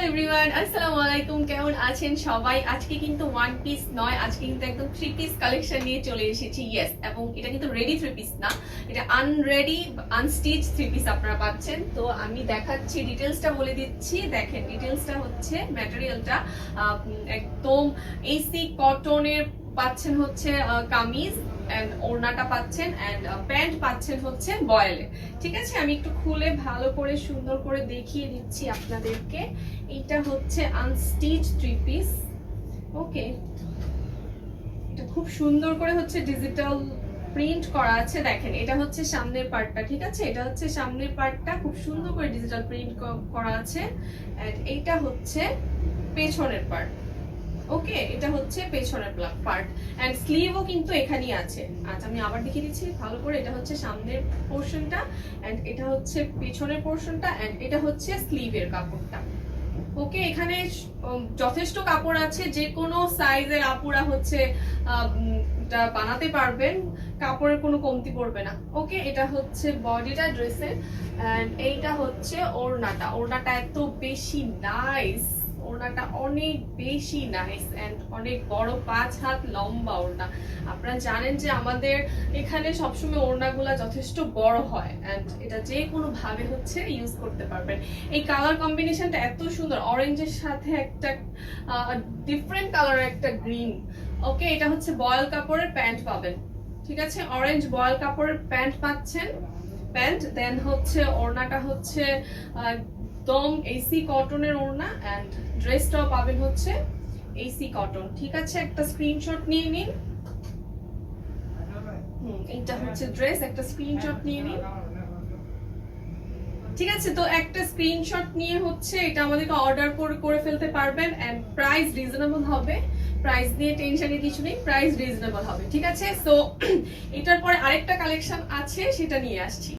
Everyone, আসসালামু আলাইকুম। কেমন আছেন সবাই? আজকে কিন্তু ওয়ান পিস নয়, আজকে কিন্তু একদম থ্রি পিস কালেকশন নিয়ে চলে এসেছি। ইয়েস, এবং এটা কিন্তু রেডি থ্রি পিস না, এটা আনরেডি আনস্টিচ থ্রি পিস আপনারা পাচ্ছেন। তো আমি দেখাচ্ছি, ডিটেলসটা বলে দিচ্ছি। দেখেন, ডিটেলসটা হচ্ছে ম্যাটেরিয়ালটা একদম এসি কটনের পাচ্ছেন হচ্ছে কামিজ, এন্ড ওড়নাটা পাচ্ছেন, এন্ড প্যান্ট পাচ্ছেন হচ্ছে বয়েলে। ঠিক আছে, আমি একটু খুলে ভালো করে সুন্দর করে দেখিয়ে দিচ্ছি আপনাদেরকে। এটা হচ্ছে আনস্টিচ থ্রি পিস। ওকে, এটা খুব সুন্দর করে হচ্ছে ডিজিটাল প্রিন্ট করা আছে। দেখেন, এটা হচ্ছে সামনের পার্টটা। ঠিক আছে, এটা হচ্ছে সামনের পার্টটা, খুব সুন্দর করে ডিজিটাল প্রিন্ট করা আছে। এন্ড এইটা হচ্ছে পেছনের পার্ট। ওকে, এটা হচ্ছে পেছনের পার্ট, এন্ড স্লিভও কিন্তু এখানেই আছে। আচ্ছা, আমি আবার দেখিয়ে দিচ্ছি ভালো করে। এটা হচ্ছে সামনের পোরশনটা, এন্ড এটা হচ্ছে পেছনের পোরশনটা, এন্ড এটা হচ্ছে স্লিভের কাপড়টা। ওকে, এখানে যথেষ্ট কাপড় আছে, যে কোনো সাইজের আপুরা হচ্ছে এটা বানাতে পারবেন, কাপড়ের কোনো কমতি পড়বে না। ওকে, এটা হচ্ছে বডিটা ড্রেসের, এন্ড এইটা হচ্ছে ওড়নাটা। ওড়নাটা এত বেশি নাইস, ওড়নাটা অনেক বেশি নাইস, এন্ড অনেক বড়, 5 হাত লম্বা ওড়না। আপনারা জানেন যে আমাদের এখানে সবসময় ওড়নাগুলা যথেষ্ট বড় হয়, এন্ড এটা যে কোনো ভাবে হচ্ছে ইউজ করতে পারবেন। এই কালার কম্বিনেশনটা এত সুন্দর, অরেঞ্জের সাথে একটা ডিফারেন্ট কালারের একটা গ্রিন। ওকে, এটা হচ্ছে বয়েল কাপড়ের প্যান্ট পাবেন। ঠিক আছে, অরেঞ্জ বয়েল কাপড়ের প্যান্ট পাচ্ছেন, প্যান্ট। দেন হচ্ছে ওড়নাটা হচ্ছে একদম এসি কটনের ওড়না, এন্ড ড্রেসটাও পাবেন হচ্ছে এসি কটন। ঠিক আছে, একটা স্ক্রিনশট নিয়ে নিন। এইটা হচ্ছে ড্রেস, একটা স্ক্রিনশট নিয়ে নিন। ঠিক আছে, তো একটা স্ক্রিনশট নিয়ে হচ্ছে এটা আমাদেরকে অর্ডার করে ফেলতে পারবেন, এন্ড প্রাইস রিজনেবল হবে। প্রাইস নিয়ে টেনশনের কিছু নেই, প্রাইস রিজনেবল হবে। ঠিক আছে, সো এটার পরে আরেকটা কালেকশন আছে, সেটা নিয়ে আসছি।